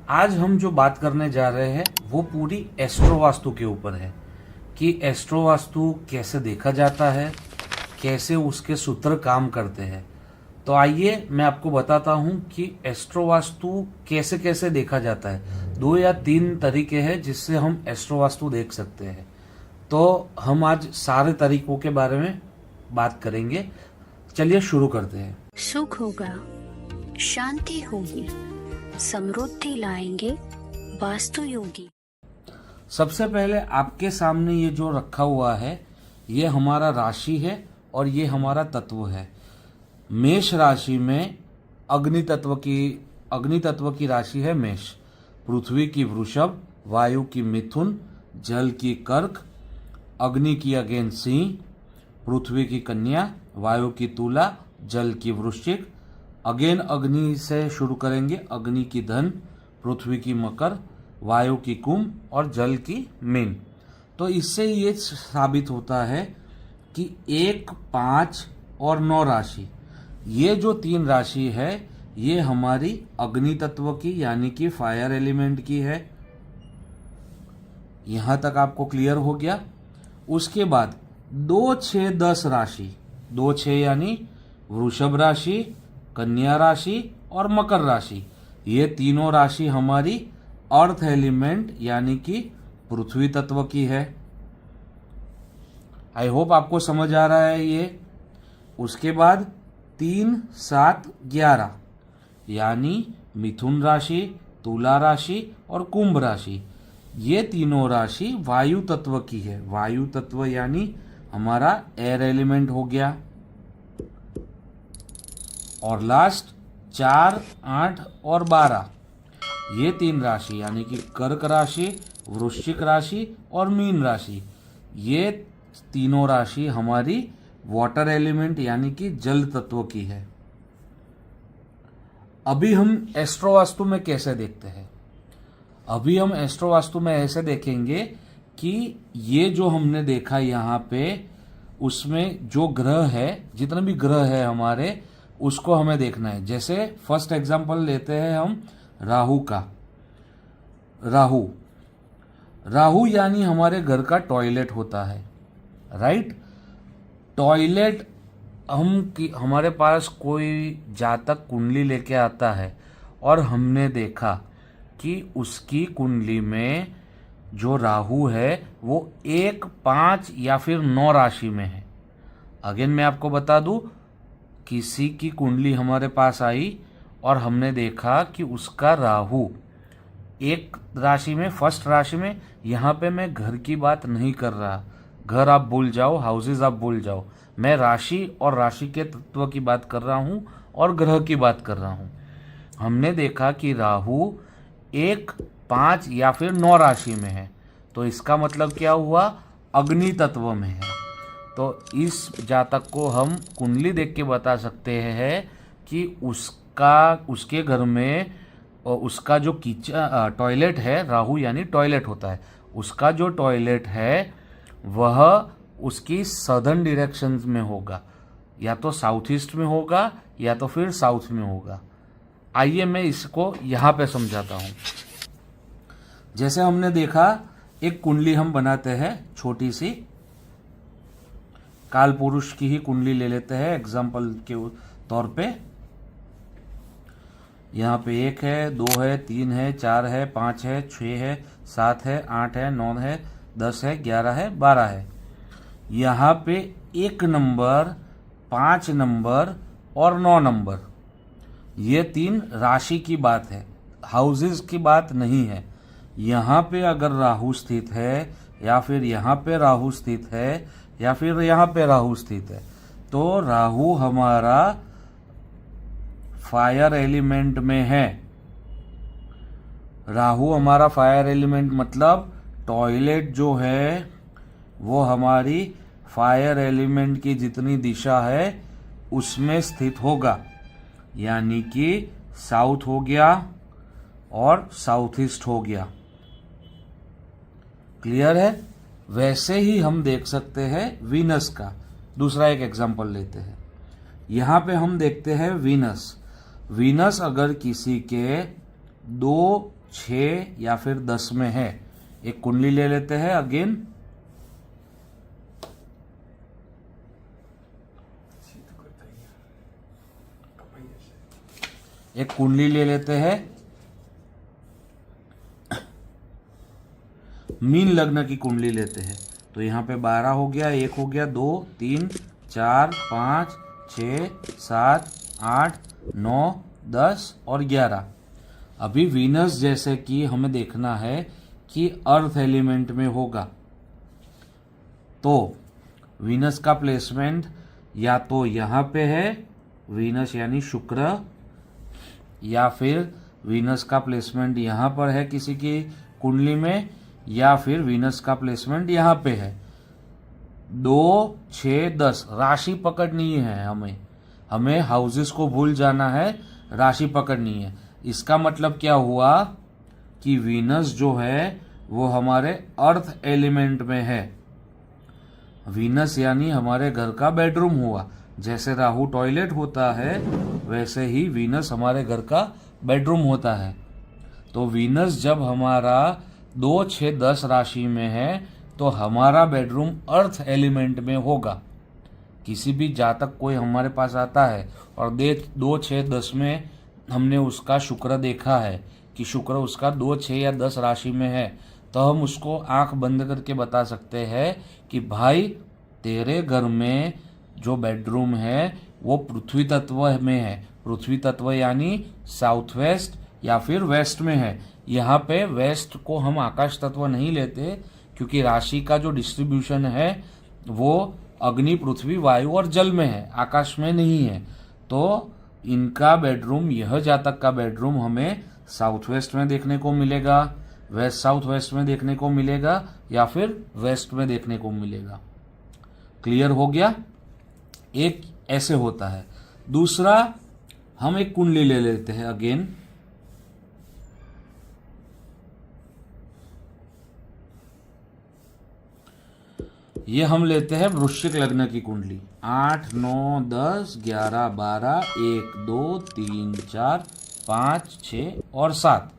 आज हम जो बात करने जा रहे हैं वो पूरी एस्ट्रो वास्तु के ऊपर है कि एस्ट्रो वास्तु कैसे देखा जाता है, कैसे उसके सूत्र काम करते हैं। तो आइए मैं आपको बताता हूं कि एस्ट्रो वास्तु कैसे कैसे देखा जाता है। 2 या 3 तरीके हैं जिससे हम एस्ट्रो वास्तु देख सकते हैं। तो हम आज सारे तरीकों के बारे में बात करेंगे। चलिए शुरू करते हैं। सुख होगा, शांति होगी, समृद्धि लाएंगे वास्तु योगी। सबसे पहले आपके सामने ये जो रखा हुआ है ये हमारा राशि है और ये हमारा तत्व है। मेष राशि में अग्नि तत्व की राशि है मेष, पृथ्वी की वृषभ, वायु की मिथुन, जल की कर्क, अग्नि की अगेन सिंह, पृथ्वी की कन्या, वायु की तुला, जल की वृश्चिक। अगेन अग्नि से शुरू करेंगे, अग्नि की धन, पृथ्वी की मकर, वायु की कुंभ और जल की मीन। तो इससे ये साबित होता है कि 1, 5 और 9 राशि, ये जो 3 राशि है ये हमारी अग्नि तत्व की यानी कि फायर एलिमेंट की है। यहां तक आपको क्लियर हो गया। उसके बाद 2, 6, 10 राशि, 2, 6 यानी वृषभ राशि, कन्या राशि और मकर राशि, ये तीनों राशि हमारी अर्थ एलिमेंट यानी कि पृथ्वी तत्व की है। आई होप आपको समझ आ रहा है ये। उसके बाद 3, 7, 11 यानी मिथुन राशि, तुला राशि और कुंभ राशि, ये तीनों राशि वायु तत्व की है। वायु तत्व यानी हमारा एयर एलिमेंट हो गया। और लास्ट 4, 8 और 12, ये 3 राशि यानी कि कर्क राशि, वृश्चिक राशि और मीन राशि, ये तीनों राशि हमारी वाटर एलिमेंट यानी कि जल तत्व की है। अभी हम एस्ट्रो वास्तु में कैसे देखते हैं? अभी हम एस्ट्रो वास्तु में ऐसे देखेंगे कि ये जो हमने देखा यहाँ पे, उसमें जो ग्रह है, जितने भी ग्रह है हमारे, उसको हमें देखना है। जैसे फर्स्ट एग्जांपल लेते हैं हम राहु का। राहु यानी हमारे घर का टॉयलेट होता है, राइट। टॉयलेट हमारे पास कोई जातक कुंडली लेके आता है और हमने देखा कि उसकी कुंडली में जो राहु है वो 1, 5 या फिर 9 राशि में है। अगेन मैं आपको बता दूं, किसी की कुंडली हमारे पास आई और हमने देखा कि उसका राहु 1 राशि में, फर्स्ट राशि में, यहाँ पे मैं घर की बात नहीं कर रहा, घर आप भूल जाओ, हाउसेज आप भूल जाओ, मैं राशि और राशि के तत्व की बात कर रहा हूँ और ग्रह की बात कर रहा हूँ। हमने देखा कि राहु 1, 5 या फिर 9 राशि में है, तो इसका मतलब क्या हुआ? अग्नि तत्व में है। तो इस जातक को हम कुंडली देख के बता सकते हैं कि उसके घर में उसका जो टॉयलेट है, राहु यानी टॉयलेट होता है, उसका जो टॉयलेट है वह उसकी सदर्न डायरेक्शन में होगा, या तो साउथ ईस्ट में होगा या तो फिर साउथ में होगा। आइए मैं इसको यहाँ पे समझाता हूँ। जैसे हमने देखा, एक कुंडली हम बनाते हैं छोटी सी, काल पुरुष की ही कुंडली ले लेते हैं एग्जाम्पल के तौर पे। यहाँ पे 1 है, 2 है, 3 है, 4 है, 5 है, 6 है, 7 है, 8 है, 9 है, 10 है, 11 है, 12 है। यहाँ पे 1 नंबर, 5 नंबर और 9 नंबर, ये 3 राशि की बात है, हाउसेस की बात नहीं है। यहाँ पे अगर राहु स्थित है या फिर यहाँ पे राहु स्थित है या फिर यहाँ पे राहु स्थित है, तो राहु हमारा फायर एलिमेंट में है। राहु हमारा फायर एलिमेंट मतलब टॉयलेट जो है वो हमारी फायर एलिमेंट की जितनी दिशा है उसमें स्थित होगा, यानी कि साउथ हो गया और साउथ ईस्ट हो गया। क्लियर है? वैसे ही हम देख सकते हैं वीनस का। दूसरा एक एग्जांपल लेते हैं। यहाँ पे हम देखते हैं वीनस। वीनस अगर किसी के 2 6 या फिर 10 में है। एक कुंडली ले लेते हैं अगेन। एक कुंडली ले लेते हैं, मीन लग्न की कुंडली लेते हैं। तो यहाँ पे 12 हो गया, 1 हो गया, 2 3 4 5 6 7 8 9 10 और 11। अभी वीनस जैसे कि हमें देखना है कि अर्थ एलिमेंट में होगा, तो वीनस का प्लेसमेंट या तो यहाँ पे है वीनस यानी शुक्र, या फिर वीनस का प्लेसमेंट यहाँ पर है किसी की कुंडली में, या फिर वीनस का प्लेसमेंट यहाँ पे है। 2 6 10 राशि पकड़नी है हमें हाउसेस को भूल जाना है, राशि पकड़नी है। इसका मतलब क्या हुआ कि वीनस जो है वो हमारे अर्थ एलिमेंट में है। वीनस यानी हमारे घर का बेडरूम हुआ। जैसे राहु टॉयलेट होता है वैसे ही वीनस हमारे घर का बेडरूम होता है। तो वीनस जब हमारा 2 6 10 राशि में है तो हमारा बेडरूम अर्थ एलिमेंट में होगा। किसी भी जातक कोई हमारे पास आता है और 2 6 10 में हमने उसका शुक्र देखा है कि शुक्र उसका 2 6 या 10 राशि में है, तो हम उसको आंख बंद करके बता सकते हैं कि भाई तेरे घर में जो बेडरूम है वो पृथ्वी तत्व में है। पृथ्वी तत्व यानी साउथ वेस्ट या फिर वेस्ट में है। यहाँ पे वेस्ट को हम आकाश तत्व नहीं लेते क्योंकि राशि का जो डिस्ट्रीब्यूशन है वो अग्नि पृथ्वी वायु और जल में है, आकाश में नहीं है। तो इनका बेडरूम, यह जातक का बेडरूम हमें साउथ वेस्ट में देखने को मिलेगा, वेस्ट साउथ वेस्ट में देखने को मिलेगा, या फिर वेस्ट में देखने को मिलेगा। क्लियर हो गया? एक ऐसे होता है। दूसरा, हम एक कुंडली ले लेते हैं अगेन। ये हम लेते हैं वृश्चिक लग्न की कुंडली। 8 9 10 11 12 1 2 3 4 5 6 और 7।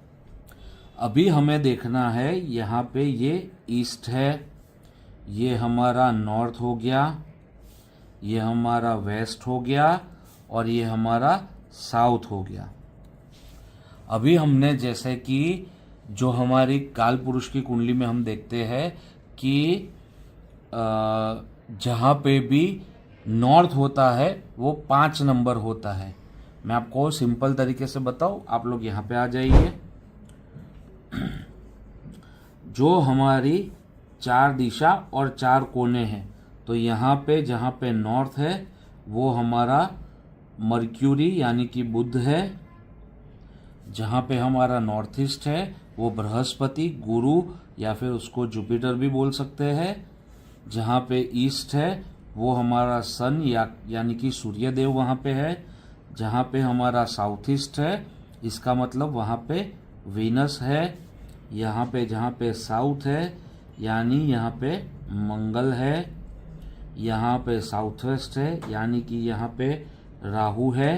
अभी हमें देखना है यहाँ पे ये ईस्ट है, ये हमारा नॉर्थ हो गया, ये हमारा वेस्ट हो गया और ये हमारा साउथ हो गया। अभी हमने जैसे कि जो हमारी काल पुरुष की कुंडली में हम देखते हैं कि जहाँ पे भी नॉर्थ होता है वो 5 नंबर होता है। मैं आपको सिंपल तरीके से बताऊँ, आप लोग यहाँ पे आ जाइए। जो हमारी 4 दिशा और 4 कोने हैं, तो यहाँ पे जहाँ पे नॉर्थ है वो हमारा मर्क्यूरी यानी कि बुध है। जहाँ पे हमारा नॉर्थ ईस्ट है वो बृहस्पति, गुरु या फिर उसको जुपिटर भी बोल सकते हैं। जहाँ पे ईस्ट है वो हमारा सन यानी कि सूर्य देव वहाँ पे है। जहाँ पे हमारा साउथ ईस्ट है इसका मतलब वहाँ पे वीनस है। यहाँ पे जहाँ पे साउथ है यानी यहाँ पे मंगल है। यहाँ पे साउथ वेस्ट है यानी कि यहाँ पे राहु है।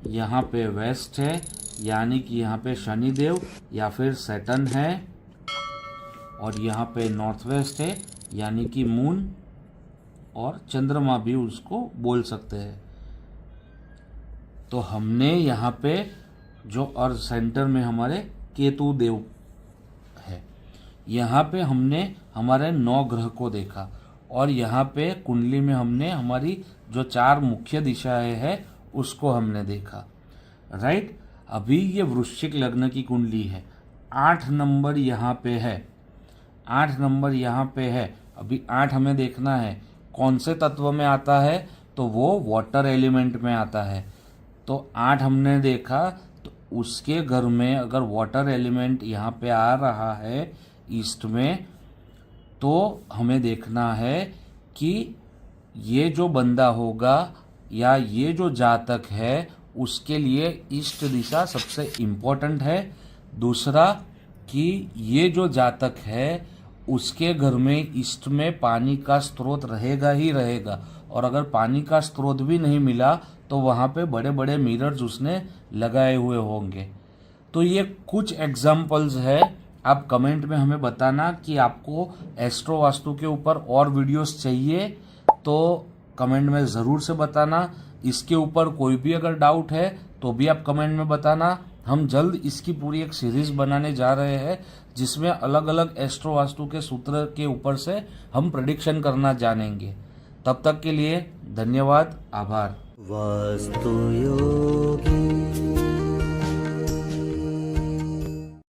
यहाँ पे वेस्ट है यानी कि यहाँ पे शनिदेव या फिर सैटर्न है। और यहाँ पे नॉर्थ वेस्ट है यानी कि मून और चंद्रमा भी उसको बोल सकते हैं। तो हमने यहाँ पे जो और सेंटर में हमारे केतु देव है, यहाँ पे हमने हमारे 9 ग्रह को देखा और यहाँ पे कुंडली में हमने हमारी जो 4 मुख्य दिशाएं हैं उसको हमने देखा। राइट? अभी ये वृश्चिक लग्न की कुंडली है। 8 नंबर यहाँ पे है, 8 नंबर यहाँ पे है। अभी 8 हमें देखना है कौन से तत्व में आता है, तो वो वाटर एलिमेंट में आता है। तो 8 हमने देखा, तो उसके घर में अगर वाटर एलिमेंट यहाँ पे आ रहा है ईस्ट में, तो हमें देखना है कि ये जो बंदा होगा या ये जो जातक है उसके लिए ईस्ट दिशा सबसे इम्पोर्टेंट है। दूसरा कि ये जो जातक है उसके घर में ईस्ट में पानी का स्रोत रहेगा ही रहेगा, और अगर पानी का स्रोत भी नहीं मिला तो वहाँ पे बड़े बड़े मिरर्स उसने लगाए हुए होंगे। तो ये कुछ एग्जाम्पल्स है। आप कमेंट में हमें बताना कि आपको एस्ट्रो वास्तु के ऊपर और वीडियोस चाहिए, तो कमेंट में ज़रूर से बताना। इसके ऊपर कोई भी अगर डाउट है तो भी आप कमेंट में बताना। हम जल्द इसकी पूरी एक सीरीज बनाने जा रहे हैं जिसमें अलग अलग एस्ट्रो वास्तु के सूत्र के ऊपर से हम प्रेडिक्शन करना जानेंगे। तब तक के लिए धन्यवाद, आभार। वास्तु योगी।